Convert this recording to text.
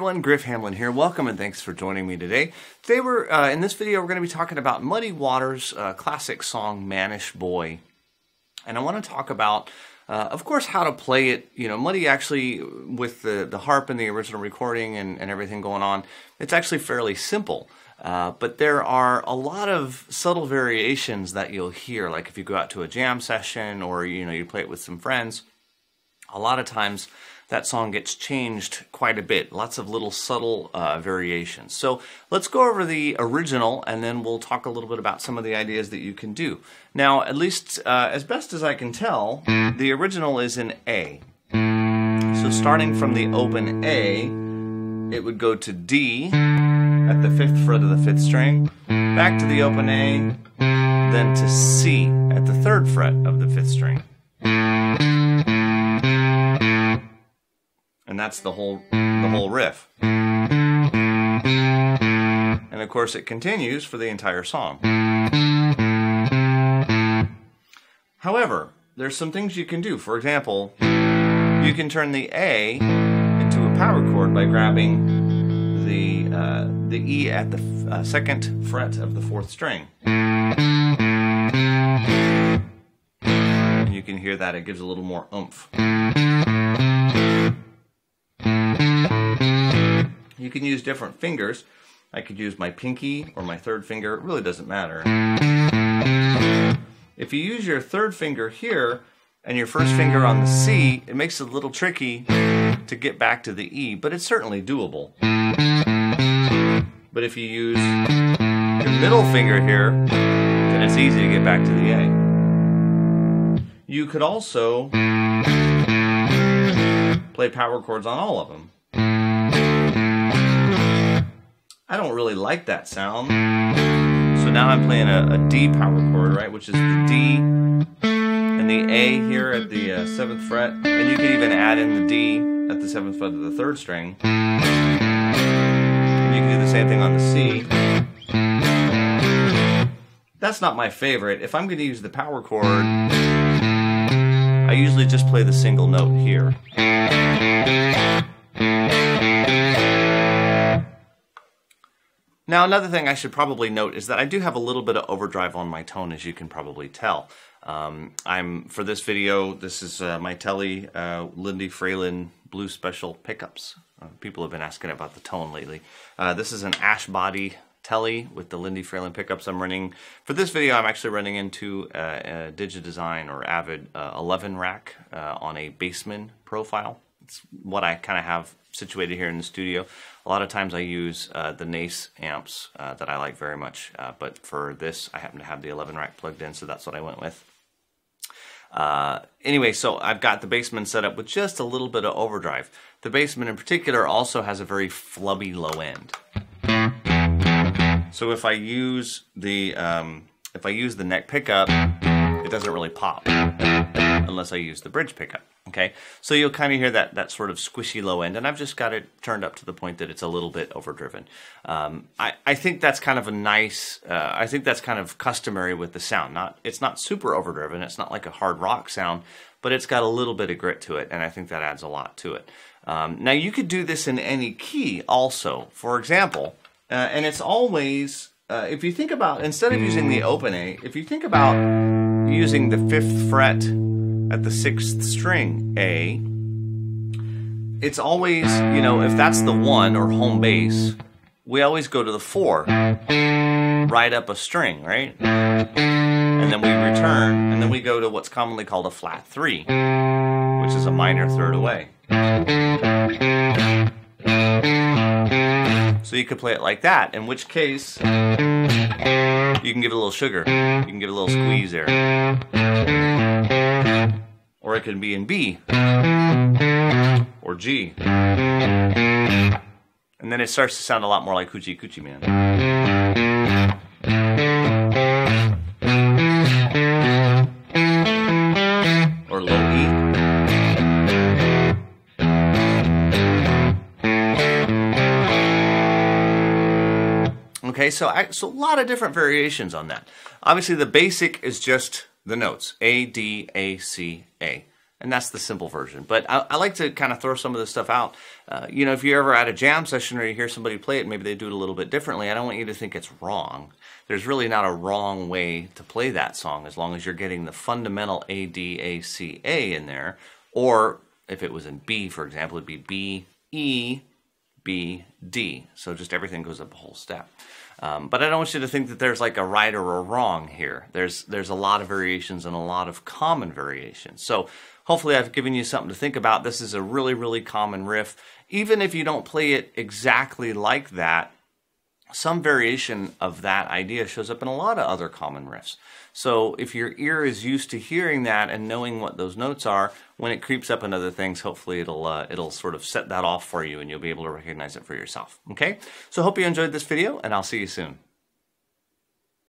everyone, Griff here. Welcome and thanks for joining me today. Today in this video we're going to be talking about Muddy Waters' classic song Mannish Boy. And I want to talk about, of course, how to play it. You know, Muddy actually, with the harp and the original recording and everything going on, it's actually fairly simple. But there are a lot of subtle variations that you'll hear, like if you go out to a jam session or you play it with some friends. A lot of times that song gets changed quite a bit, lots of little subtle variations. So let's go over the original and then we'll talk a little bit about some of the ideas that you can do. Now, at least as best as I can tell, the original is in A. So starting from the open A, it would go to D at the 5th fret of the 5th string, back to the open A, then to C at the 3rd fret of the 5th string. And that's the whole riff. And of course it continues for the entire song. However, there's some things you can do. For example, you can turn the A into a power chord by grabbing the E at the 2nd fret of the 4th string. And you can hear that it gives a little more oomph. You can use different fingers. I could use my pinky or my 3rd finger. It really doesn't matter. If you use your 3rd finger here and your 1st finger on the C, it makes it a little tricky to get back to the E, but it's certainly doable. But if you use your middle finger here, then it's easy to get back to the A. You could also play power chords on all of them. I don't really like that sound, so now I'm playing a D power chord, right, which is the D and the A here at the 7th fret, and you can even add in the D at the 7th fret of the 3rd string, and you can do the same thing on the C. That's not my favorite. If I'm going to use the power chord, I usually just play the single note here. Now, another thing I should probably note is that I do have a little bit of overdrive on my tone, as you can probably tell. For this video, this is my Telly Lindy Fralin Blue Special pickups. People have been asking about the tone lately. This is an ash body Telly with the Lindy Fralin pickups I'm running. For this video, I'm actually running into a Digidesign or Avid 11 rack on a Bassman profile. It's what I kind of have situated here in the studio. A lot of times I use the Nace amps that I like very much, but for this I happen to have the 11 rack plugged in, so that's what I went with. Anyway, so I've got the Bassman set up with just a little bit of overdrive. The Bassman in particular also has a very flubby low end. So if I use the neck pickup, it doesn't really pop unless I use the bridge pickup. Okay, so you'll kind of hear that sort of squishy low end, and I've just got it turned up to the point that it's a little bit overdriven. I think that's kind of a nice, I think that's kind of customary with the sound. It's not super overdriven, it's not like a hard rock sound, but it's got a little bit of grit to it, and I think that adds a lot to it. Now you could do this in any key also. For example, and it's always, if you think about, instead of using the open A, if you think about using the 5th fret at the 6th string A, it's always, if that's the 1 or home bass, we always go to the 4, right up a string, right? And then we return, and then we go to what's commonly called a flat 3, which is a minor 3rd away. So you could play it like that, in which case you can give it a little sugar, you can give it a little squeeze there. Or it could be in B or G. And then it starts to sound a lot more like Hoochie Coochie Man. Or low E. Okay, so a lot of different variations on that. Obviously the basic is just the notes, A, D, A, C, A. And that's the simple version. But I like to kind of throw some of this stuff out. You know, if you're ever at a jam session or you hear somebody play it, maybe they do it a little bit differently. I don't want you to think it's wrong. There's really not a wrong way to play that song as long as you're getting the fundamental A, D, A, C, A in there. Or if it was in B, for example, it'd be B, E, B, D. So just everything goes up a whole step. But I don't want you to think that there's like a right or a wrong here. There's a lot of variations and a lot of common variations. So hopefully I've given you something to think about. This is a really, really common riff. Even if you don't play it exactly like that, some variation of that idea shows up in a lot of other common riffs. So if your ear is used to hearing that and knowing what those notes are, when it creeps up in other things, hopefully it'll sort of set that off for you and you'll be able to recognize it for yourself. Okay? So hope you enjoyed this video, and I'll see you soon.